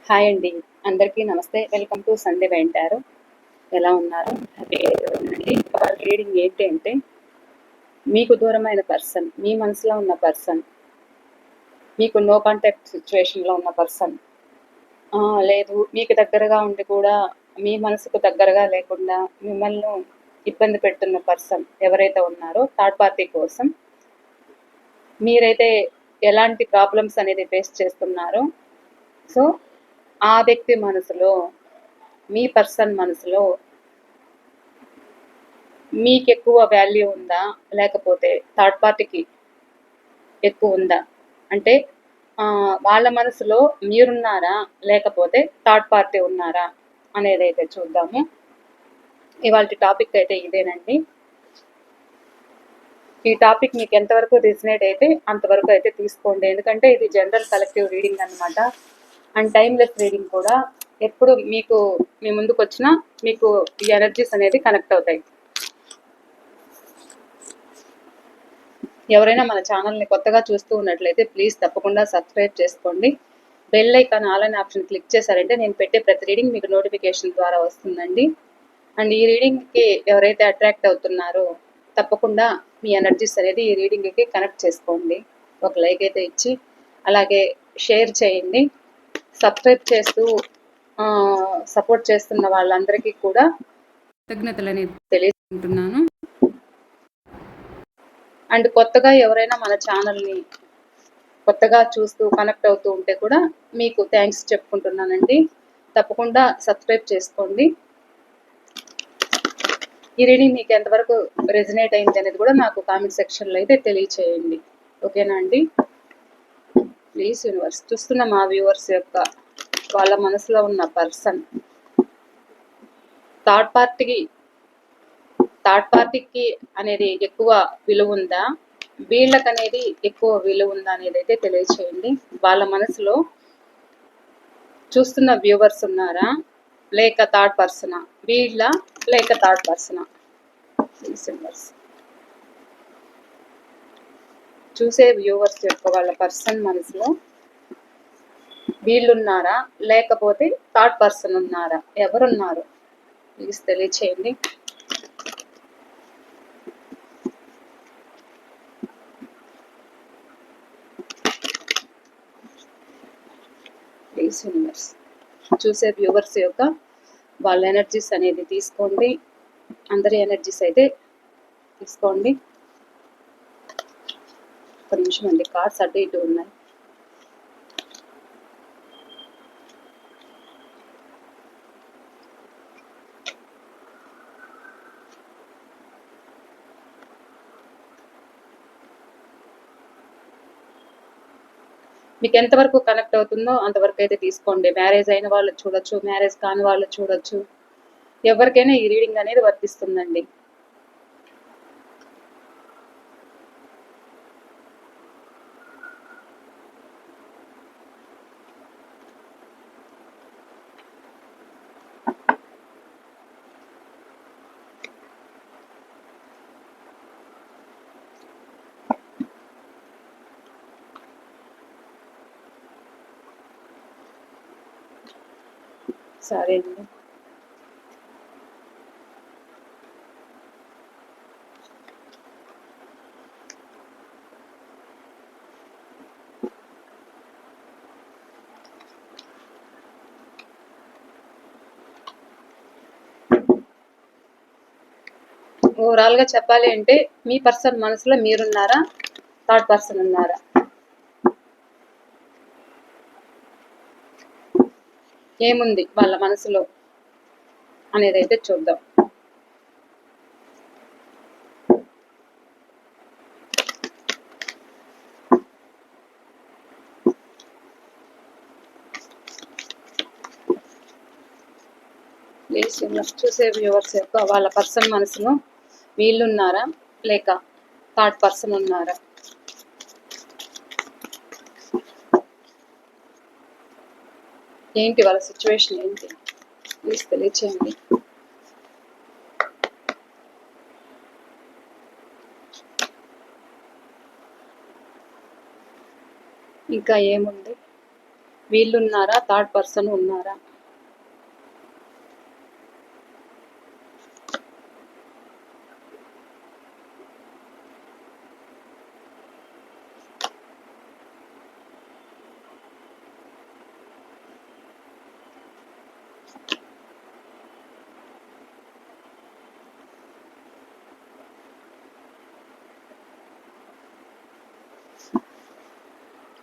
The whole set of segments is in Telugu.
హాయ్ అండి. అందరికీ నమస్తే. వెల్కమ్ టు సండే వెంటారు. ఎలా ఉన్నారు? హ్యాపీగా అండి. వాళ్ళ రీడింగ్ ఏంటి అంటే, మీకు దూరమైన పర్సన్, మీ మనసులో ఉన్న పర్సన్, మీకు నో కాంటాక్ట్ సిచ్యువేషన్లో ఉన్న పర్సన్, లేదు మీకు దగ్గరగా ఉండి కూడా మీ మనసుకు దగ్గరగా లేకుండా మిమ్మల్ని ఇబ్బంది పెడుతున్న పర్సన్ ఎవరైతే ఉన్నారో థర్డ్ పార్టీ కోసం మీరైతే ఎలాంటి ప్రాబ్లమ్స్ అనేది ఫేస్ చేస్తున్నారో, సో ఆ వ్యక్తి మనసులో, మీ పర్సన్ మనసులో మీకు ఎక్కువ వాల్యూ ఉందా, లేకపోతే థర్డ్ పార్టీకి ఎక్కువ ఉందా అంటే వాళ్ళ మనసులో మీరున్నారా, లేకపోతే థర్డ్ పార్టీ ఉన్నారా అనేది అయితే చూద్దాము. ఇవాళ టాపిక్ అయితే ఇదేనండి. ఈ టాపిక్ మీకు ఎంతవరకు రిజనేట్ అయితే అంతవరకు అయితే తీసుకోండి, ఎందుకంటే ఇది జనరల్ కలెక్టివ్ రీడింగ్ అనమాట. అండ్ టైమ్లెస్ రీడింగ్ కూడా. ఎప్పుడు మీకు మీ ముందుకు వచ్చినా మీకు ఈ ఎనర్జీస్ అనేది కనెక్ట్ అవుతాయి. ఎవరైనా మన ఛానల్ని కొత్తగా చూస్తూ ఉన్నట్లయితే ప్లీజ్ తప్పకుండా సబ్స్క్రైబ్ చేసుకోండి. బెల్ ఐకాన్ ఆల్ అనే ఆప్షన్ క్లిక్ చేశారంటే నేను పెట్టే ప్రతి రీడింగ్ మీకు నోటిఫికేషన్ ద్వారా వస్తుందండి. అండ్ ఈ రీడింగ్కి ఎవరైతే అట్రాక్ట్ అవుతున్నారో తప్పకుండా మీ ఎనర్జీస్ అనేది ఈ రీడింగ్కి కనెక్ట్ చేసుకోండి. ఒక లైక్ అయితే ఇచ్చి అలాగే షేర్ చేయండి. సబ్స్క్రైబ్ చేస్తూ సపోర్ట్ చేస్తున్న వాళ్ళందరికీ కూడా కృతజ్ఞతలని తెలియజేసుకుంటున్నాను. అండ్ కొత్తగా ఎవరైనా మన ఛానల్ని కొత్తగా చూస్తూ కనెక్ట్ అవుతూ ఉంటే కూడా మీకు థ్యాంక్స్ చెప్పుకుంటున్నానండి. తప్పకుండా సబ్స్క్రైబ్ చేసుకోండి. ఈ రీడింగ్ మీకు ఎంతవరకు రెజనేట్ అయింది అనేది కూడా నాకు కామెంట్ సెక్షన్లో అయితే తెలియచేయండి. ఓకేనా అండి? ప్లీజ్ యూనివర్స్, చూస్తున్న మా వ్యూవర్స్ యొక్క వాళ్ళ మనసులో ఉన్న పర్సన్ థర్డ్ పార్టీకి అనేది ఎక్కువ విలువ ఉందా, వీళ్ళకి అనేది ఎక్కువ విలువ ఉందా అనేది అయితే తెలియచేయండి. వాళ్ళ మనసులో చూస్తున్న వ్యూవర్స్ ఉన్నారా, లేక థర్డ్ పర్సనా, వీళ్ళ లేక థర్డ్ పర్సనా? యూనివర్స్, చూసే వ్యూవర్స్ యొక్క వాళ్ళ పర్సన్ మనసులో వీళ్ళున్నారా, లేకపోతే థర్డ్ పర్సన్ ఉన్నారా, ఎవరున్నారు ప్లీజ్ తెలియచేయండి. ప్లీజ్ యూనివర్స్, చూసే వ్యూవర్స్ యొక్క వాళ్ళ ఎనర్జీస్ అనేది తీసుకోండి. అందరి ఎనర్జీస్ అయితే తీసుకోండి. ఒక నిమిషం అండి, కార్డ్స్ అటు ఇటు ఉన్నాయి. మీకు ఎంతవరకు కనెక్ట్ అవుతుందో అంతవరకు అయితే తీసుకోండి. మ్యారేజ్ అయిన వాళ్ళు చూడొచ్చు, మ్యారేజ్ కాని వాళ్ళు చూడొచ్చు, ఎవరికైనా ఈ రీడింగ్ అనేది వర్తిస్తుందండి. సరే అండి. ఓవరాల్గా చెప్పాలి అంటే మీ పర్సన్ మనసులో మీరున్నారా, థర్డ్ పర్సన్ ఉన్నారా, ఏముంది వాళ్ళ మనసులో అనేది అయితే చూద్దాం. ప్లీజ్ చూసే వ్యూవర్స్ యొక్క వాళ్ళ పర్సన్ మనసులో వీళ్ళున్నారా, లేక థర్డ్ పర్సన్ ఉన్నారా? ఏంటి వాళ్ళ సిచ్యువేషన్ ఏంటి ప్లీజ్ తెలియచేయండి. ఇంకా ఏముంది వీళ్ళు ఉన్నారా, థర్డ్ పర్సన్ ఉన్నారా?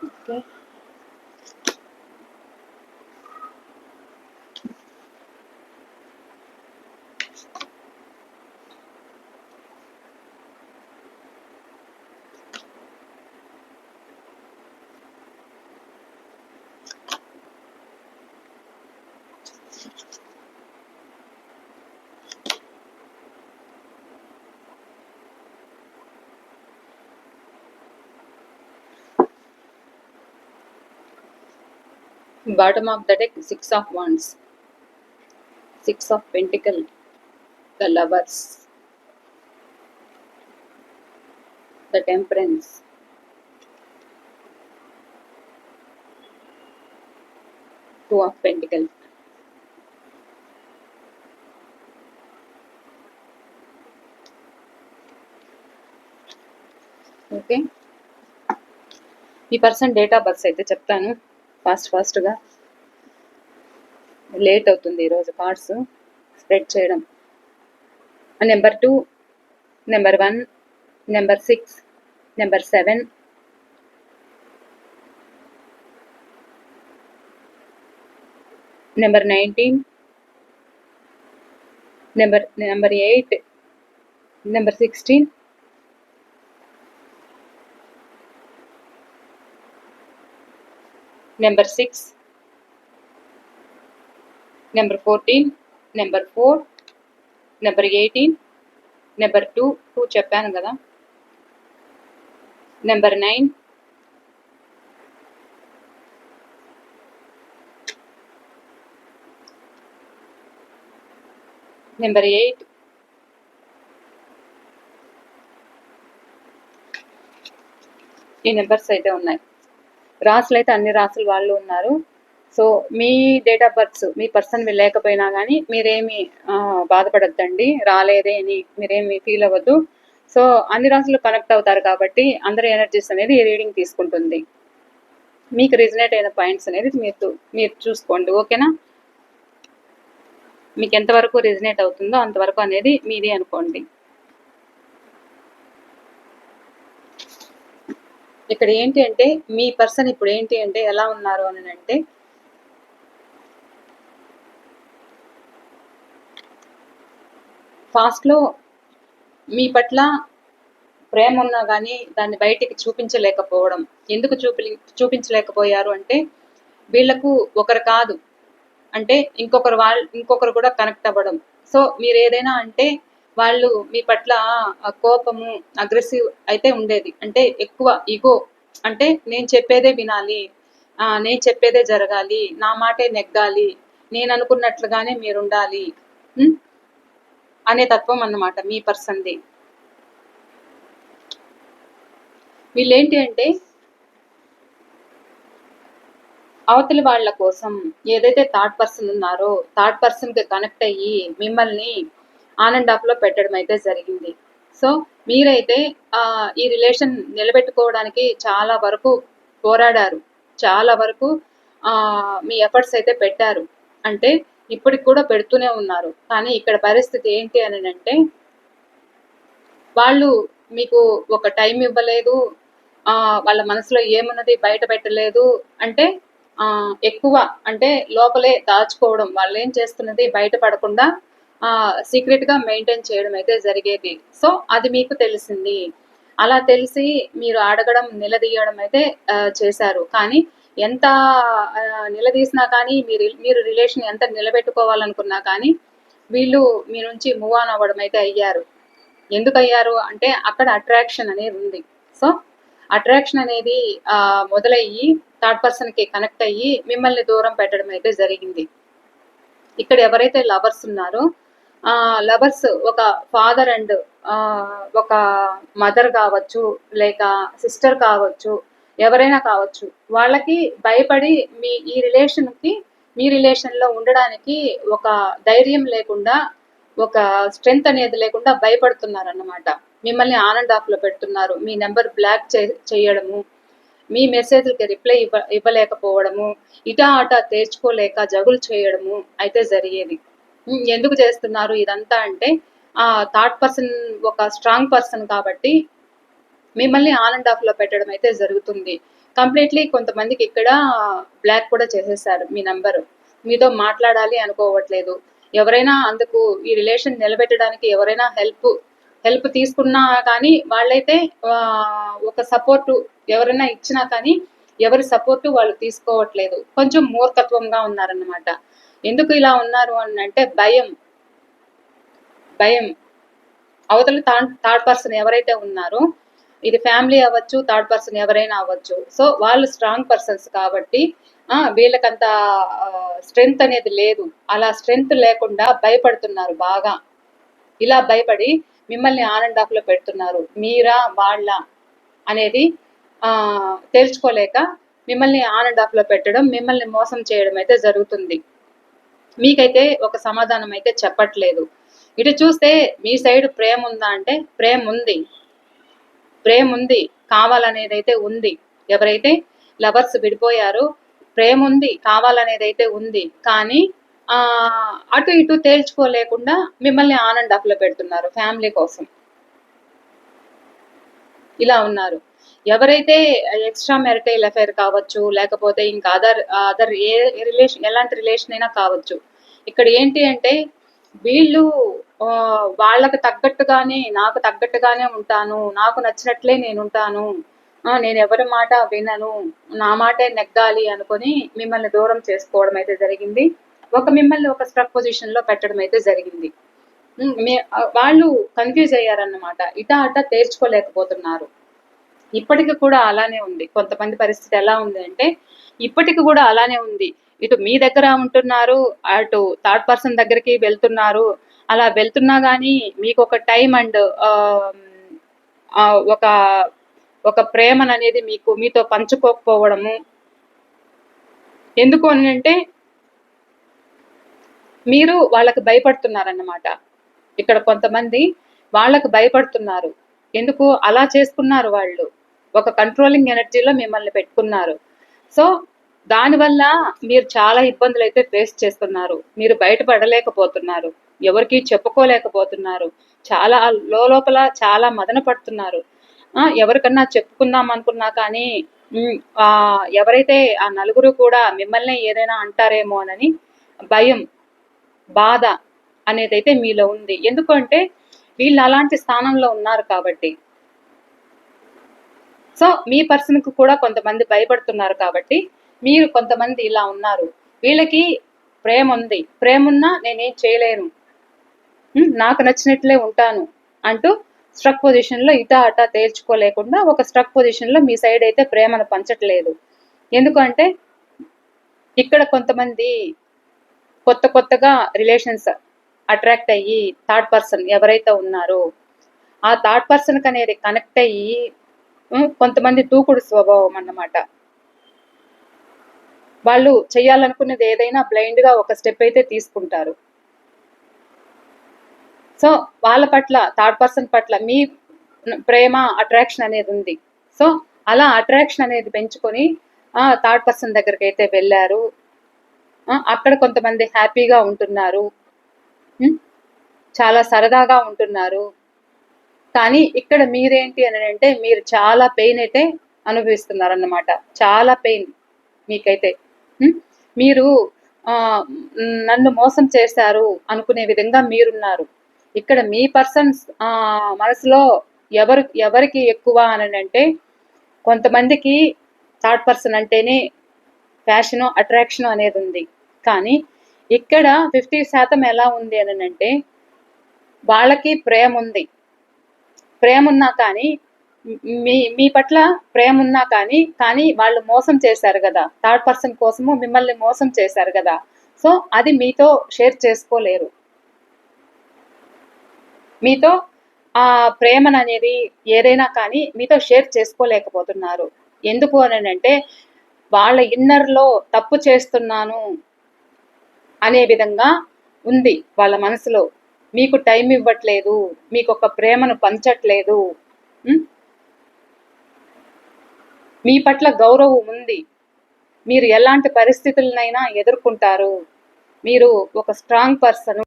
Okay, bottom of the deck, 6 of Wands, 6 of Pentacles, the Lovers, the Temperance, Two of Pentacles. Okay, ఈ పర్సన్ డేట్ ఆఫ్ బర్త్ అయితే చెప్తాను ఫాస్ట్గా. లేట్ అవుతుంది ఈరోజు కార్డ్స్ స్ప్రెడ్ చేయడం. Number 2, number 1, number 6, number 7, number 19, number 8, number 16, number 6, number 14, number 4, number 18, number 2 చెప్పాను కదా, నెంబర్ 9, నెంబర్ 8, ఈ నెంబర్స్ అయితే ఉన్నాయి. రాసులు అయితే అన్ని రాసులు వాళ్ళు ఉన్నారు. So me date of births me person లేకపోయినా కానీ మీరేమి బాధపడద్దండి, రాలేదే అని మీరేమి ఫీల్ అవ్వద్దు. సో అన్ని రాసులు కనెక్ట్ అవుతారు కాబట్టి అందరి ఎనర్జీస్ అనేది ఈ రీడింగ్ తీసుకుంటుంది. మీకు రిజనేట్ అయిన పాయింట్స్ అనేది మీరు చూసుకోండి, ఓకేనా? మీకు ఎంతవరకు రిజనేట్ అవుతుందో అంతవరకు అనేది మీదే అనుకోండి. ఇక్కడ ఏంటి అంటే మీ పర్సన్ ఇప్పుడు ఏంటి అంటే ఎలా ఉన్నారు అని అంటే, ఫాస్ట్లో మీ పట్ల ప్రేమ ఉన్నా కానీ దాన్ని బయటికి చూపించలేకపోవడం. ఎందుకు చూపించలేకపోయారు అంటే, వీళ్లకు ఒకరు కాదు అంటే ఇంకొకరు కూడా కనెక్ట్ అవ్వడం. సో మీరు ఏదైనా అంటే వాళ్ళు మీ పట్ల కోపము, అగ్రెసివ్ అయితే ఉండేది. అంటే ఎక్కువ ఈగో, అంటే నేను చెప్పేదే వినాలి, నేను చెప్పేదే జరగాలి, నా మాటే నెగ్గాలి, నేను అనుకున్నట్లుగానే మీరు ఉండాలి అనే తత్వం అన్నమాట మీ పర్సన్ది. వీళ్ళేంటి అంటే అవతలి వాళ్ళ కోసం ఏదైతే థర్డ్ పర్సన్ ఉన్నారో థర్డ్ పర్సన్కి కనెక్ట్ అయ్యి మిమ్మల్ని ఆన్ అండ్ ఆఫ్లో పెట్టడం అయితే జరిగింది. సో మీరైతే ఈ రిలేషన్ నిలబెట్టుకోవడానికి చాలా వరకు పోరాడారు, చాలా వరకు మీ ఎఫర్ట్స్ అయితే పెట్టారు, అంటే ఇప్పటికి కూడా పెడుతూనే ఉన్నారు. కానీ ఇక్కడ పరిస్థితి ఏంటి అని అంటే, వాళ్ళు మీకు ఒక టైం ఇవ్వలేదు, వాళ్ళ మనసులో ఏమున్నది బయట పెట్టలేదు, అంటే ఎక్కువ అంటే లోపలే దాచుకోవడం, వాళ్ళు ఏం చేస్తున్నది బయట పడకుండా సీక్రెట్గా మెయింటైన్ చేయడం అయితే జరిగేది. సో అది మీకు తెలిసింది. అలా తెలిసి మీరు అడగడం, నిలదీయడం అయితే చేశారు. కానీ ఎంత నిలదీసినా కానీ మీరు రిలేషన్ ఎంత నిలబెట్టుకోవాలనుకున్నా కానీ వీళ్ళు మీ నుంచి మూవ్ ఆన్ అవ్వడం అయితే అయ్యారు. ఎందుకు అయ్యారు అంటే అక్కడ అట్రాక్షన్ అనేది ఉంది. సో అట్రాక్షన్ అనేది మొదలయ్యి థర్డ్ పర్సన్కి కనెక్ట్ అయ్యి మిమ్మల్ని దూరం పెట్టడం అయితే జరిగింది. ఇక్కడ ఎవరైతే లవర్స్ ఉన్నారో లవర్స్ ఒక ఫాదర్ అండ్ ఒక మదర్ కావచ్చు, లేక సిస్టర్ కావచ్చు, ఎవరైనా కావచ్చు, వాళ్ళకి భయపడి ఈ రిలేషన్కి మీ రిలేషన్లో ఉండడానికి ఒక ధైర్యం లేకుండా, ఒక స్ట్రెంగ్త్ అనేది లేకుండా భయపడుతున్నారన్నమాట. మిమ్మల్ని ఆన్ అండ్ ఆఫ్లో పెడుతున్నారు. మీ నెంబర్ బ్లాక్ చేయడము, మీ మెసేజ్లకి రిప్లై ఇవ్వలేకపోవడము, ఇటా అటా తేర్చుకోలేక జగులు చేయడము అయితే జరిగేది. ఎందుకు చేస్తున్నారు ఇదంతా అంటే, థర్డ్ పర్సన్ ఒక స్ట్రాంగ్ పర్సన్ కాబట్టి మిమ్మల్ని ఆన్ అండ్ ఆఫ్లో పెట్టడం అయితే జరుగుతుంది. కంప్లీట్లీ కొంతమందికి ఇక్కడ బ్లాక్ కూడా చేసేసారు మీ నంబరు. మీతో మాట్లాడాలి అనుకోవట్లేదు. ఎవరైనా అందుకు ఈ రిలేషన్ నిలబెట్టడానికి ఎవరైనా హెల్ప్ తీసుకున్నా కానీ వాళ్ళైతే ఒక సపోర్టు ఎవరైనా ఇచ్చినా కానీ ఎవరి సపోర్టు వాళ్ళు తీసుకోవట్లేదు. కొంచెం మూర్ఖత్వంగా ఉన్నారన్నమాట. ఎందుకు ఇలా ఉన్నారు అని అంటే భయం అవతల థర్డ్ పర్సన్ ఎవరైతే ఉన్నారో, ఇది ఫ్యామిలీ అవ్వచ్చు, థర్డ్ పర్సన్ ఎవరైనా అవ్వచ్చు. సో వాళ్ళు స్ట్రాంగ్ పర్సన్స్ కాబట్టి వీళ్ళకంత స్ట్రెంగ్త్ అనేది లేదు. అలా స్ట్రెంగ్త్ లేకుండా భయపడుతున్నారు బాగా. ఇలా భయపడి మిమ్మల్ని ఆన్ అండ్ ఆఫ్లో పెడుతున్నారు. మీరా వాళ్ళ అనేది తేల్చుకోలేక మిమ్మల్ని ఆన్ అండ్ ఆఫ్లో పెట్టడం, మిమ్మల్ని మోసం చేయడం అయితే జరుగుతుంది. మీకైతే ఒక సమాధానం అయితే చెప్పట్లేదు. ఇటు చూస్తే మీ సైడ్ ప్రేమ ఉందా అంటే ప్రేమ ఉంది, కావాలనేది అయితే ఉంది. ఎవరైతే లవర్స్ విడిపోయారో ప్రేమ ఉంది, కావాలనేది అయితే ఉంది. కానీ అటు ఇటు తేల్చుకోలేకుండా మిమ్మల్ని ఆన్ అండ్ ఆఫ్లో పెడుతున్నారు ఫ్యామిలీ కోసం. ఇలా ఉన్నారు. ఎవరైతే ఎక్స్ట్రా మ్యారిటైల్ అఫైర్ కావచ్చు, లేకపోతే ఇంకా అదర్ ఏ రిలేషన్, ఎలాంటి రిలేషన్ అయినా కావచ్చు. ఇక్కడ ఏంటి అంటే వీళ్ళు వాళ్ళకి తగ్గట్టుగానే, నాకు తగ్గట్టుగానే ఉంటాను, నాకు నచ్చినట్లే నేను ఉంటాను, నేను ఎవరి మాట వినను, నా మాటే నెగ్గాలి అనుకొని మిమ్మల్ని దూరం చేసుకోవడం అయితే జరిగింది. మిమ్మల్ని ఒక స్ట్రక్ పొజిషన్లో పెట్టడం అయితే జరిగింది. వాళ్ళు కన్ఫ్యూజ్ అయ్యారన్నమాట. ఇటా అటా తేర్చుకోలేకపోతున్నారు. ఇప్పటికి కూడా అలానే ఉంది. కొంతమంది పరిస్థితి ఎలా ఉంది అంటే ఇప్పటికి కూడా అలానే ఉంది. ఇటు మీ దగ్గర ఉంటున్నారు, అటు థర్డ్ పర్సన్ దగ్గరికి వెళ్తున్నారు. అలా వెళ్తున్నా కానీ మీకు ఒక టైం అండ్ ఒక ఒక ప్రేమను అనేది మీతో పంచుకోకపోవడము. ఎందుకు అని అంటే మీరు వాళ్ళకి భయపడుతున్నారన్నమాట. ఇక్కడ కొంతమంది వాళ్ళకు భయపడుతున్నారు. ఎందుకు అలా చేసుకున్నారు వాళ్ళు? ఒక కంట్రోలింగ్ ఎనర్జీలో మిమ్మల్ని పెట్టుకున్నారు. సో దానివల్ల మీరు చాలా ఇబ్బందులు అయితే ఫేస్ చేస్తున్నారు. మీరు బయటపడలేకపోతున్నారు, ఎవరికి చెప్పుకోలేకపోతున్నారు, చాలా లోపల చాలా మదన పడుతున్నారు. ఎవరికన్నా చెప్పుకుందాం అనుకున్నా కానీ ఎవరైతే ఆ నలుగురు కూడా మిమ్మల్ని ఏదైనా అంటారేమోనని భయం, బాధ అనేది అయితే మీలో ఉంది. ఎందుకంటే వీళ్ళు అలాంటి స్థానంలో ఉన్నారు కాబట్టి. సో మీ పర్సన్కు కూడా కొంతమంది భయపడుతున్నారు కాబట్టి మీరు కొంతమంది ఇలా ఉన్నారు. వీళ్ళకి ప్రేమ ఉంది, ప్రేమ ఉన్నా నేనేం చేయలేను, నాకు నచ్చినట్లే ఉంటాను అంటూ స్ట్రక్ పొజిషన్లో ఇటా అటా తేల్చుకోలేకుండా ఒక స్ట్రక్ పొజిషన్లో మీ సైడ్ అయితే ప్రేమను పంచట్లేదు. ఎందుకంటే ఇక్కడ కొంతమంది కొత్తగా రిలేషన్స్ అట్రాక్ట్ అయ్యి థర్డ్ పర్సన్ ఎవరైతే ఉన్నారో ఆ థర్డ్ పర్సన్కి అనేది కనెక్ట్ అయ్యి కొంతమంది దూకుడు స్వభావం అన్నమాట. వాళ్ళు చేయాలనుకున్నది ఏదైనా బ్లైండ్గా ఒక స్టెప్ అయితే తీసుకుంటారు. సో వాళ్ళ పట్ల, థర్డ్ పర్సన్ పట్ల మీ ప్రేమ, అట్రాక్షన్ అనేది ఉంది. సో అలా అట్రాక్షన్ అనేది పెంచుకొని థర్డ్ పర్సన్ దగ్గరికి అయితే వెళ్ళారు. అక్కడ కొంతమంది హ్యాపీగా ఉంటున్నారు, చాలా సరదాగా ఉంటున్నారు. కానీ ఇక్కడ మీరేంటి అని అంటే మీరు చాలా పెయిన్ అయితే అనుభవిస్తున్నారన్నమాట. చాలా పెయిన్ మీకైతే. మీరు నన్ను మోసం చేశారు అనుకునే విధంగా మీరున్నారు. ఇక్కడ మీ పర్సన్స్ మనసులో ఎవరికి ఎక్కువ అని అంటే కొంతమందికి థర్డ్ పర్సన్ అంటేనే ఫ్యాషను, అట్రాక్షను అనేది ఉంది. కానీ ఇక్కడ 50% ఎలా ఉంది అని అంటే వాళ్ళకి ప్రేమ ఉంది. ప్రేమ ఉన్నా కానీ మీ పట్ల ప్రేమ ఉన్నా కానీ వాళ్ళు మోసం చేశారు కదా, థర్డ్ పర్సన్ కోసము మిమ్మల్ని మోసం చేశారు కదా. సో అది మీతో షేర్ చేసుకోలేరు. మీతో ఆ ప్రేమను అనేది ఏదైనా కానీ మీతో షేర్ చేసుకోలేకపోతున్నారు. ఎందుకు అని అంటే వాళ్ళ ఇన్నర్లో తప్పు చేస్తున్నాను అనే విధంగా ఉంది వాళ్ళ మనసులో. మీకు టైం ఇవ్వట్లేదు, మీకు ఒక ప్రేమను పంచట్లేదు, మీ పట్ల గౌరవం ఉంది, మీరు ఎలాంటి పరిస్థితులనైనా ఎదుర్కొంటారు, మీరు ఒక స్ట్రాంగ్ పర్సన్,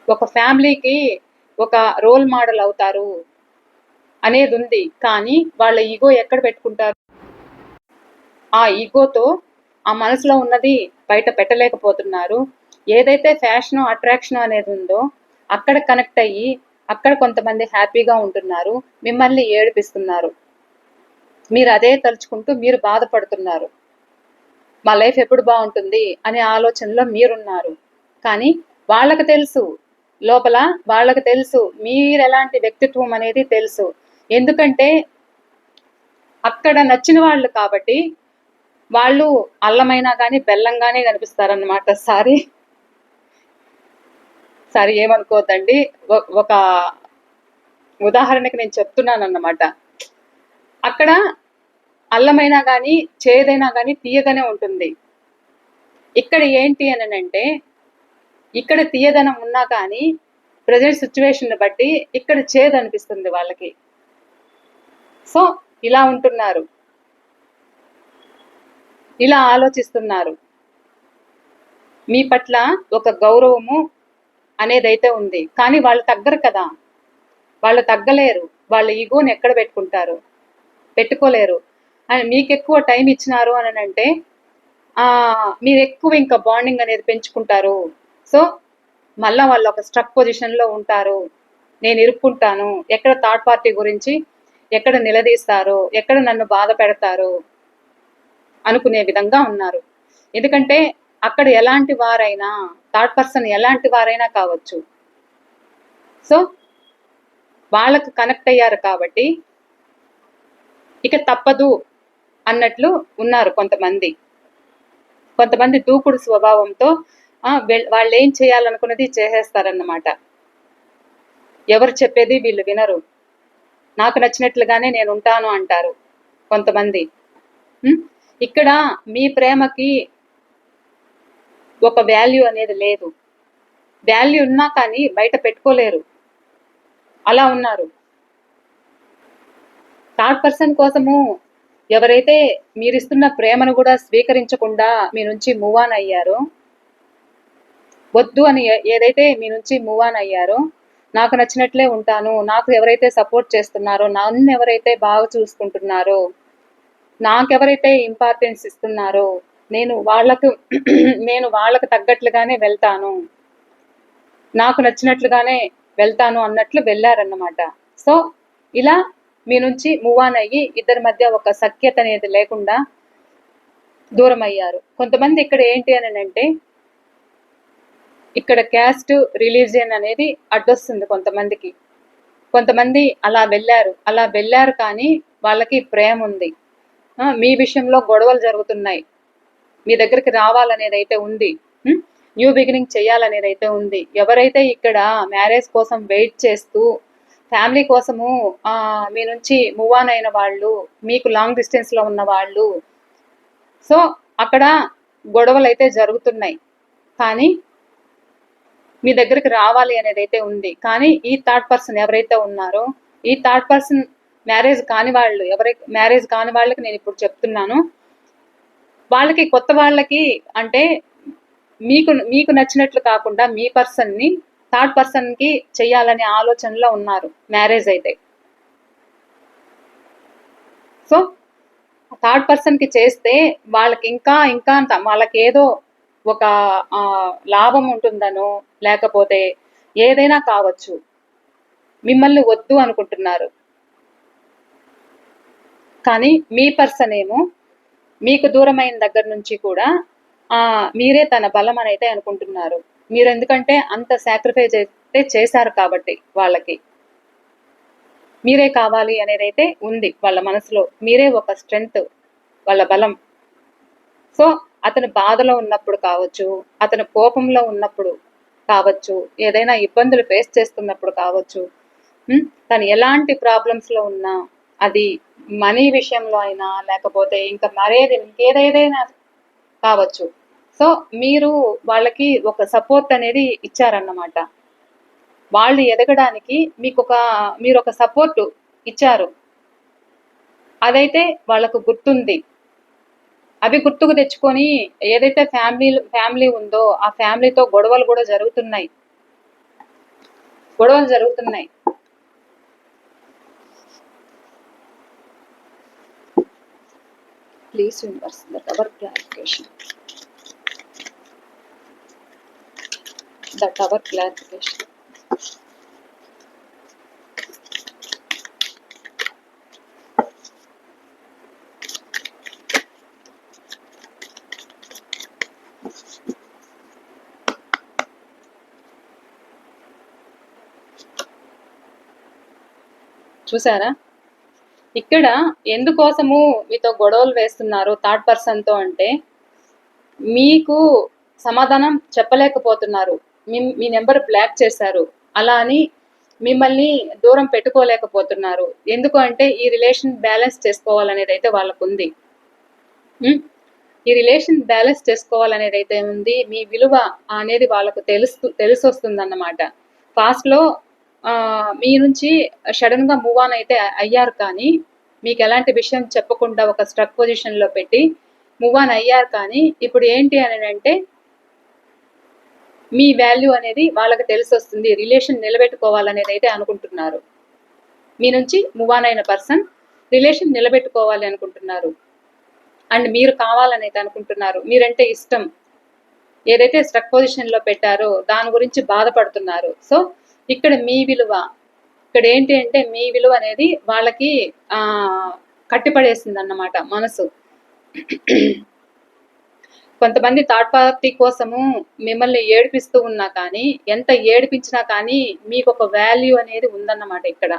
ఒక ఫ్యామిలీకి ఒక రోల్ మోడల్ అవుతారు అనేది ఉంది. కానీ వాళ్ళ ఈగో ఎక్కడ పెట్టుకుంటారు? ఆ ఈగోతో ఆ మనసులో ఉన్నది బయట పెట్టలేకపోతున్నారు. ఏదైతే ఫ్యాషన్ అట్రాక్షన్ అనేది ఉందో అక్కడ కనెక్ట్ అయ్యి అక్కడ కొంతమంది హ్యాపీగా ఉంటున్నారు, మిమ్మల్ని ఏడిపిస్తున్నారు. మీరు అదే తలుచుకుంటూ మీరు బాధపడుతున్నారు. మా లైఫ్ ఎప్పుడు బాగుంటుంది అనే ఆలోచనలో మీరున్నారు. కానీ వాళ్ళకి తెలుసు, లోపల వాళ్ళకి తెలుసు మీరు ఎలాంటి వ్యక్తిత్వం అనేది తెలుసు. ఎందుకంటే అక్కడ నచ్చిన వాళ్ళు కాబట్టి వాళ్ళు అల్లమైనా కానీ బెల్లంగానే కనిపిస్తారన్నమాట. సారీ ఏమనుకోవద్దండి, ఒక ఉదాహరణకి నేను చెప్తున్నాను అన్నమాట. అక్కడ అల్లమైనా కానీ చేదైనా కానీ తీయగానే ఉంటుంది. ఇక్కడ ఏంటి అని అంటే ఇక్కడ తీయదనం ఉన్నా కానీ ప్రజెంట్ సిచ్యువేషన్ బట్టి ఇక్కడ చేదు అనిపిస్తుంది వాళ్ళకి. సో ఇలా ఉంటున్నారు, ఇలా ఆలోచిస్తున్నారు. మీ పట్ల ఒక గౌరవము అనేదైతే ఉంది, కానీ వాళ్ళు తగ్గరు కదా, వాళ్ళు తగ్గలేరు. వాళ్ళ ఈగోని ఎక్కడ పెట్టుకోలేరు. అని మీకు ఎక్కువ టైం ఇచ్చినారు అని అంటే మీరు ఎక్కువ ఇంకా బాండింగ్ అనేది పెంచుకుంటారు. సో మళ్ళా వాళ్ళు ఒక స్ట్రక్ పొజిషన్లో ఉంటారు. నేను ఇరుక్కుంటాను, ఎక్కడ థర్డ్ పార్టీ గురించి ఎక్కడ నిలదీస్తారు, ఎక్కడ నన్ను బాధ పెడతారు అనుకునే విధంగా ఉన్నారు. ఎందుకంటే అక్కడ ఎలాంటి వారైనా, థర్డ్ పర్సన్ ఎలాంటి వారైనా కావచ్చు. సో వాళ్ళకు కనెక్ట్ అయ్యారు కాబట్టి ఇక తప్పదు అన్నట్లు ఉన్నారు కొంతమంది దూకుడు స్వభావంతో వాళ్ళు ఏం చేయాలనుకున్నది చేసేస్తారన్నమాట. ఎవరు చెప్పేది వీళ్ళు వినరు, నాకు నచ్చినట్లుగానే నేను ఉంటాను అంటారు కొంతమంది. ఇక్కడ మీ ప్రేమకి ఒక వాల్యూ అనేది లేదు. వాల్యూ ఉన్నా కానీ బయట పెట్టుకోలేరు, అలా ఉన్నారు. థర్డ్ పర్సన్ కోసము ఎవరైతే మీరిస్తున్న ప్రేమను కూడా స్వీకరించకుండా మీ నుంచి మూవ్ ఆన్ అయ్యారో, వద్దు అని ఏదైతే మీ నుంచి మూవ్ ఆన్ అయ్యారో, నాకు నచ్చినట్లే ఉంటాను, నాకు ఎవరైతే సపోర్ట్ చేస్తున్నారో, నన్ను ఎవరైతే బాగా చూసుకుంటున్నారో, నాకెవరైతే ఇంపార్టెన్స్ ఇస్తున్నారో నేను వాళ్ళకు తగ్గట్లుగానే వెళ్తాను, నాకు నచ్చినట్లుగానే వెళ్తాను అన్నట్లు వెళ్ళారన్నమాట. సో ఇలా మీ నుంచి మూవ్ ఆన్ అయ్యి ఇద్దరి మధ్య ఒక సఖ్యత అనేది లేకుండా దూరం అయ్యారు. కొంతమంది ఇక్కడ ఏంటి అని అంటే ఇక్కడ క్యాస్ట్ రిలీజియన్ అనేది అడ్డొస్తుంది కొంతమంది అలా వెళ్ళారు కానీ వాళ్ళకి ప్రేమ ఉంది. మీ విషయంలో గొడవలు జరుగుతున్నాయి, మీ దగ్గరికి రావాలనేది అయితే ఉంది, న్యూ బిగినింగ్ చేయాలనేది అయితే ఉంది. ఎవరైతే ఇక్కడ మ్యారేజ్ కోసం వెయిట్ చేస్తూ ఫ్యామిలీ కోసము మీ నుంచి మూవ్ ఆన్ అయిన వాళ్ళు, మీకు లాంగ్ డిస్టెన్స్లో ఉన్న వాళ్ళు, సో అక్కడ గొడవలు అయితే జరుగుతున్నాయి కానీ మీ దగ్గరికి రావాలి అనేది అయితే ఉంది. కానీ ఈ థర్డ్ పర్సన్ ఎవరైతే ఉన్నారో, ఈ థర్డ్ పర్సన్ మ్యారేజ్ కాని వాళ్ళకి నేను ఇప్పుడు చెప్తున్నాను, వాళ్ళకి కొత్త వాళ్ళకి అంటే మీకు నచ్చినట్లు కాకుండా మీ పర్సన్ని థర్డ్ పర్సన్కి చెయ్యాలనే ఆలోచనలో ఉన్నారు మ్యారేజ్ అయితే. సో థర్డ్ పర్సన్కి చేస్తే వాళ్ళకి ఇంకా వాళ్ళకి ఏదో ఒక లాభం ఉంటుందనో లేకపోతే ఏదైనా కావచ్చు, మిమ్మల్ని వద్దు అనుకుంటున్నారు. కానీ మీ పర్సన్ ఏమో మీకు దూరమైన దగ్గర నుంచి కూడా మీరే తన బలం అని అయితే అనుకుంటున్నారు. మీరు ఎందుకంటే అంత సాక్రిఫైస్ అయితే చేశారు కాబట్టి వాళ్ళకి మీరే కావాలి అనేది అయితే ఉంది వాళ్ళ మనసులో. మీరే ఒక స్ట్రెంగ్త్, వాళ్ళ బలం. సో అతను బాధలో ఉన్నప్పుడు కావచ్చు, అతను కోపంలో ఉన్నప్పుడు కావచ్చు, ఏదైనా ఇబ్బందులు ఫేస్ చేస్తున్నప్పుడు కావచ్చు, తను ఎలాంటి ప్రాబ్లమ్స్లో ఉన్నా అది మనీ విషయంలో అయినా, లేకపోతే ఇంకా మరేది ఇంకేదేదైనా కావచ్చు. సో మీరు వాళ్ళకి ఒక సపోర్ట్ అనేది ఇచ్చారన్నమాట. వాళ్ళు ఎదగడానికి మీరు ఒక సపోర్ట్ ఇచ్చారు. అదైతే వాళ్ళకు గుర్తుంది. అవి గుర్తుకు తెచ్చుకొని ఏదైతే ఫ్యామిలీ ఉందో ఆ ఫ్యామిలీతో గొడవలు కూడా జరుగుతున్నాయి. Please universe that hour clarification. చూసారా, ఇక్కడ ఎందుకోసము మీతో గొడవలు వేస్తున్నారు థర్డ్ పర్సన్తో అంటే మీకు సమాధానం చెప్పలేకపోతున్నారు. మీ నెంబర్ బ్లాక్ చేశారు. అలా అని మిమ్మల్ని దూరం పెట్టుకోలేకపోతున్నారు. ఎందుకు అంటే ఈ రిలేషన్ బ్యాలెన్స్ చేసుకోవాలనేది అయితే వాళ్ళకు ఉంది. ఈ రిలేషన్ బ్యాలెన్స్ చేసుకోవాలనేది అయితే ఉంది. మీ విలువ అనేది వాళ్ళకు తెలిసొస్తుంది అన్నమాట. ఫాస్ట్లో మీ నుంచి సడన్గా మూవ్ ఆన్ అయితే అయ్యారు, కానీ మీకు ఎలాంటి విషయం చెప్పకుండా ఒక స్ట్రక్ పొజిషన్లో పెట్టి మూవ్ ఆన్ అయ్యారు. కానీ ఇప్పుడు ఏంటి అని అంటే మీ వాల్యూ అనేది వాళ్ళకి తెలిసొస్తుంది. రిలేషన్ నిలబెట్టుకోవాలనేది అయితే అనుకుంటున్నారు. మీ నుంచి మూవ్ ఆన్ అయిన పర్సన్ రిలేషన్ నిలబెట్టుకోవాలి అనుకుంటున్నారు. అండ్ మీరు కావాలని అయితే అనుకుంటున్నారు. మీరంటే ఇష్టం. ఏదైతే స్ట్రక్ పొజిషన్లో పెట్టారో దాని గురించి బాధపడుతున్నారు. సో ఇక్కడ మీ విలువ, ఇక్కడ ఏంటి అంటే మీ విలువ అనేది వాళ్ళకి కట్టిపడేసింది అన్నమాట మనసు. కొంతమంది థర్డ్ పార్టీ కోసము మిమ్మల్ని ఏడిపిస్తూ ఉన్నా కానీ, ఎంత ఏడిపించినా కానీ మీకు ఒక వాల్యూ అనేది ఉందన్నమాట ఇక్కడ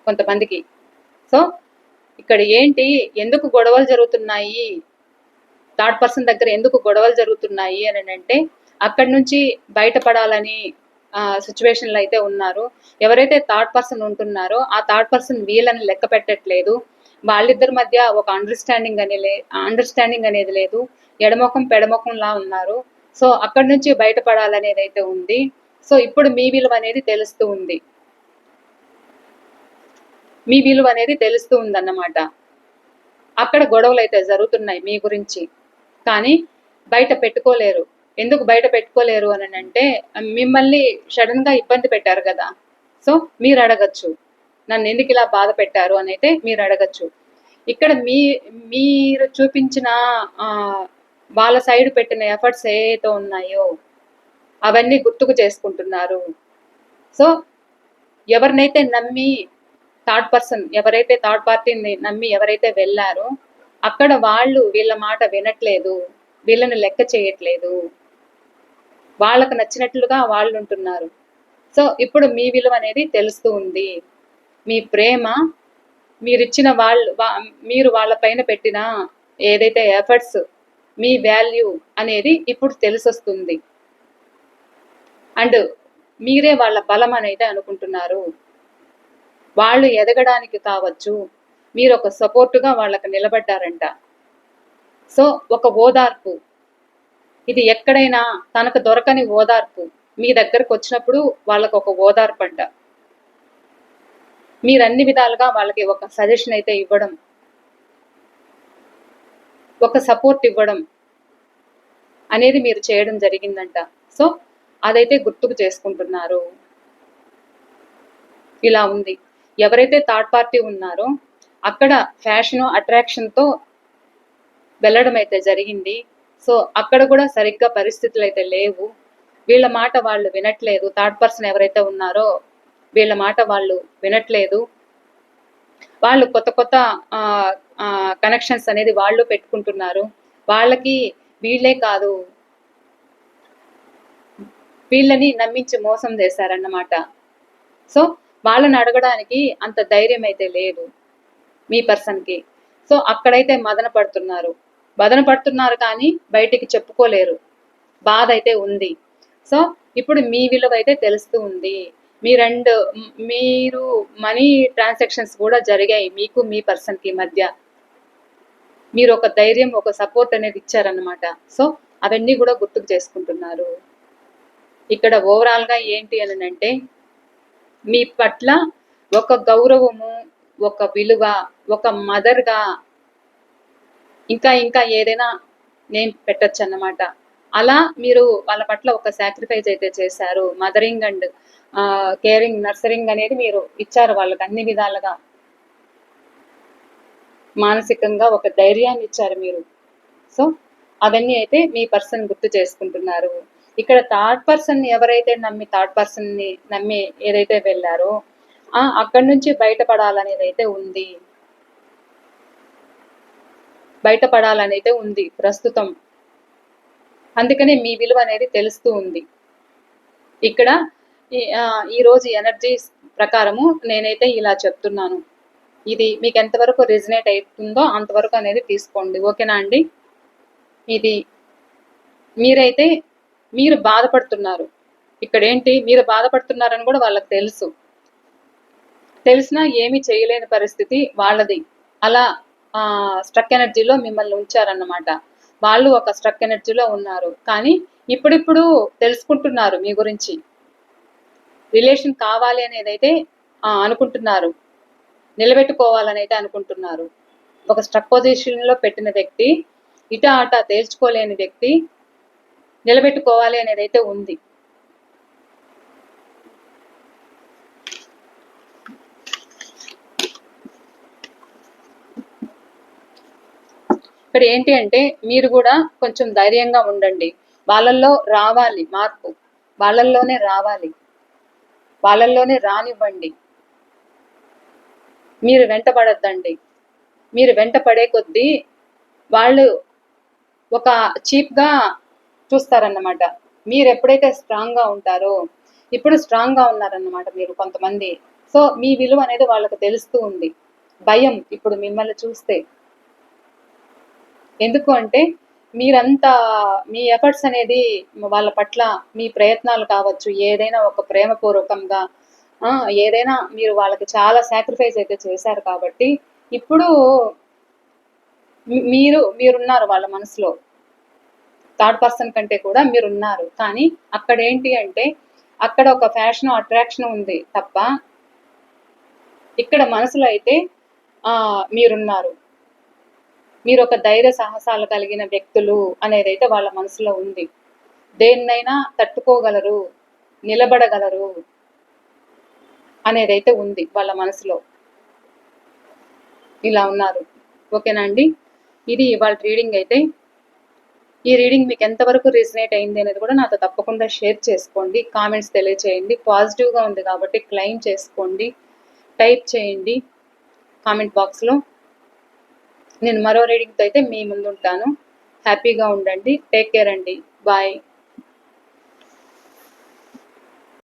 కొంతమందికి. సో ఇక్కడ ఏంటి, ఎందుకు గొడవలు జరుగుతున్నాయి, థర్డ్ పర్సన్ దగ్గర ఎందుకు గొడవలు జరుగుతున్నాయి అని అంటే అక్కడి నుంచి బయటపడాలని సిచ్యువేషన్లో అయితే ఉన్నారు. ఎవరైతే థర్డ్ పర్సన్ ఉంటున్నారో ఆ థర్డ్ పర్సన్ వీళ్ళని లెక్క పెట్టట్లేదు. వాళ్ళిద్దరి మధ్య ఒక అండర్స్టాండింగ్ అనేది లేదు. ఎడమొఖం పెడమొఖంలా ఉన్నారు. సో అక్కడి నుంచి బయటపడాలనేది అయితే ఉంది. సో ఇప్పుడు మీ విలువ అనేది తెలుస్తూ ఉంది. మీ విలువ అనేది తెలుస్తూ ఉందన్నమాట. అక్కడ గొడవలు అయితే జరుగుతున్నాయి మీ గురించి, కానీ బయట పెట్టుకోలేరు. ఎందుకు బయట పెట్టుకోలేరు అని అంటే మిమ్మల్ని సడన్గా ఇబ్బంది పెట్టారు కదా. సో మీరు అడగచ్చు, నన్ను ఎందుకు ఇలా బాధ పెట్టారు అని అయితే మీరు అడగచ్చు. ఇక్కడ మీరు చూపించిన వాళ్ళ సైడ్ పెట్టిన ఎఫర్ట్స్ ఏవైతే ఉన్నాయో అవన్నీ గుర్తుకు చేసుకుంటున్నారు. సో ఎవరినైతే నమ్మి ఎవరైతే థర్డ్ పార్టీని నమ్మి ఎవరైతే వెళ్ళారో అక్కడ వాళ్ళు వీళ్ళ మాట వినట్లేదు, వీళ్ళని లెక్క చేయట్లేదు, వాళ్ళకు నచ్చినట్లుగా వాళ్ళు ఉంటున్నారు. సో ఇప్పుడు మీ విలువ అనేది తెలుస్తూ ఉంది. మీ ప్రేమ, మీరు వాళ్ళ పైన పెట్టిన ఏదైతే ఎఫర్ట్స్, మీ వాల్యూ అనేది ఇప్పుడు తెలిసొస్తుంది. అండ్ మీరే వాళ్ళ బలం అనేది అనుకుంటున్నారు. వాళ్ళు ఎదగడానికి కావచ్చు, మీరు ఒక సపోర్టుగా వాళ్ళకి నిలబడ్డారంట. సో ఒక ఓదార్పు, ఇది ఎక్కడైనా తనకు దొరకని ఓదార్పు మీ దగ్గరకు వచ్చినప్పుడు వాళ్ళకు ఒక ఓదార్పు అంట. మీరు అన్ని విధాలుగా వాళ్ళకి ఒక సజెషన్ అయితే ఇవ్వడం, ఒక సపోర్ట్ ఇవ్వడం అనేది మీరు చేయడం జరిగిందంట. సో అదైతే గుర్తుకు చేసుకుంటున్నారు. ఇలా ఉంది. ఎవరైతే థర్డ్ పార్టీ ఉన్నారో అక్కడ ఫ్యాషన్ అట్రాక్షన్తో వెళ్ళడం అయితే జరిగింది. సో అక్కడ కూడా సరిగ్గా పరిస్థితులు అయితే లేవు. వీళ్ళ మాట వాళ్ళు వినట్లేదు. థర్డ్ పర్సన్ ఎవరైతే ఉన్నారో వీళ్ళ మాట వాళ్ళు వినట్లేదు. వాళ్ళు కొత్త కనెక్షన్స్ అనేది వాళ్ళు పెట్టుకుంటున్నారు. వాళ్ళకి వీళ్ళే కాదు, వీళ్ళని నమ్మించి మోసం చేశారన్నమాట. సో వాళ్ళని అడగడానికి అంత ధైర్యం అయితే లేదు మీ పర్సన్కి. సో అక్కడైతే మదన పడుతున్నారు కానీ బయటికి చెప్పుకోలేరు. బాధ అయితే ఉంది. సో ఇప్పుడు మీ విలువ అయితే తెలుస్తూ ఉంది. మీరు మనీ ట్రాన్సాక్షన్స్ కూడా జరిగాయి మీకు మీ పర్సన్కి మధ్య. మీరు ఒక ధైర్యం, ఒక సపోర్ట్ అనేది ఇచ్చారన్నమాట. సో అవన్నీ కూడా గుర్తుకు చేసుకుంటున్నారు. ఇక్కడ ఓవరాల్గా ఏంటి అని అంటే, మీ పట్ల ఒక గౌరవము, ఒక విలువ, ఒక మదర్గా ఇంకా ఇంకా ఏదైనా నేమ్ పెట్టచ్చు అన్నమాట. అలా మీరు వాళ్ళ పట్ల ఒక సాక్రిఫైస్ అయితే చేశారు. మదరింగ్ అండ్ కేరింగ్, నర్సరింగ్ అనేది మీరు ఇచ్చారు వాళ్ళకి అన్ని విధాలుగా. మానసికంగా ఒక ధైర్యాన్ని ఇచ్చారు మీరు. సో అవన్నీ అయితే మీ పర్సన్ గుర్తు చేసుకుంటున్నారు. ఇక్కడ థర్డ్ పర్సన్ ఎవరైతే థర్డ్ పర్సన్ని నమ్మి ఏదైతే వెళ్ళారో అక్కడి నుంచి బయటపడాలనేది అయితే ఉంది. బయటపడాలనైతే ఉంది ప్రస్తుతం. అందుకనే మీ విలువ అనేది తెలుస్తూ ఉంది. ఇక్కడ ఈరోజు ఎనర్జీస్ ప్రకారము నేనైతే ఇలా చెప్తున్నాను. ఇది మీకు ఎంతవరకు రిజనేట్ అవుతుందో అంతవరకు అనేది తీసుకోండి. ఓకేనా అండి? ఇది మీరు బాధపడుతున్నారు. ఇక్కడ ఏంటి, మీరు బాధపడుతున్నారని కూడా వాళ్ళకి తెలుసు. తెలిసినా ఏమీ చేయలేని పరిస్థితి వాళ్ళది. అలా స్ట్రక్ ఎనర్జీలో మిమ్మల్ని ఉంచారన్నమాట. వాళ్ళు ఒక స్ట్రక్ ఎనర్జీలో ఉన్నారు. కానీ ఇప్పుడిప్పుడు తెలుసుకుంటున్నారు మీ గురించి. రిలేషన్ కావాలి అనేది అయితే అనుకుంటున్నారు. నిలబెట్టుకోవాలని అయితే అనుకుంటున్నారు. ఒక స్ట్రక్ పొజిషన్లో పెట్టిన వ్యక్తి, ఇటా అటా తేల్చుకోలేని వ్యక్తి నిలబెట్టుకోవాలి అనేది అయితే ఉంది. ఇక్కడ ఏంటి అంటే, మీరు కూడా కొంచెం ధైర్యంగా ఉండండి. వాళ్ళల్లో రావాలి మార్పు, వాళ్ళల్లోనే రావాలి, వాళ్ళల్లోనే రానివ్వండి. మీరు వెంటపడద్దండి. మీరు వెంట పడే కొద్దీ వాళ్ళు ఒక చీప్గా చూస్తారన్నమాట. మీరు ఎప్పుడైతే స్ట్రాంగ్గా ఉంటారో, ఇప్పుడు స్ట్రాంగ్గా ఉన్నారన్నమాట మీరు కొంతమంది. సో మీ విలువ అనేది వాళ్ళకు తెలుస్తూ ఉంది. భయం ఇప్పుడు మిమ్మల్ని చూస్తే. ఎందుకు అంటే, మీరంతా మీ ఎఫర్ట్స్ అనేది వాళ్ళ పట్ల, మీ ప్రయత్నాలు కావచ్చు, ఏదైనా ఒక ప్రేమపూర్వకంగా ఏదైనా మీరు వాళ్ళకి చాలా సాక్రిఫైస్ అయితే చేశారు కాబట్టి ఇప్పుడు మీరున్నారు వాళ్ళ మనసులో. థర్డ్ పర్సన్ కంటే కూడా మీరున్నారు. కానీ అక్కడ ఏంటి అంటే, అక్కడ ఒక ఫ్యాషన్, అట్రాక్షన్ ఉంది తప్ప ఇక్కడ మనసులో అయితే మీరున్నారు. మీరు ఒక ధైర్య సాహసాలు కలిగిన వ్యక్తులు అనేది అయితే వాళ్ళ మనసులో ఉంది. దేన్నైనా తట్టుకోగలరు, నిలబడగలరు అనేదైతే ఉంది వాళ్ళ మనసులో. ఇలా ఉన్నారు. ఓకేనా అండి? ఇది ఇవాళ రీడింగ్ అయితే. ఈ రీడింగ్ మీకు ఎంతవరకు రిజనేట్ అయింది అనేది కూడా నాతో తప్పకుండా షేర్ చేసుకోండి. కామెంట్స్ తెలియచేయండి. పాజిటివ్గా ఉంది కాబట్టి క్లెయిమ్ చేసుకోండి, టైప్ చేయండి కామెంట్ బాక్స్లో. నేను మరో రీడింగ్తో అయితే మీ ముందు ఉంటాను. హ్యాపీగా ఉండండి. టేక్ కేర్ అండి. బాయ్.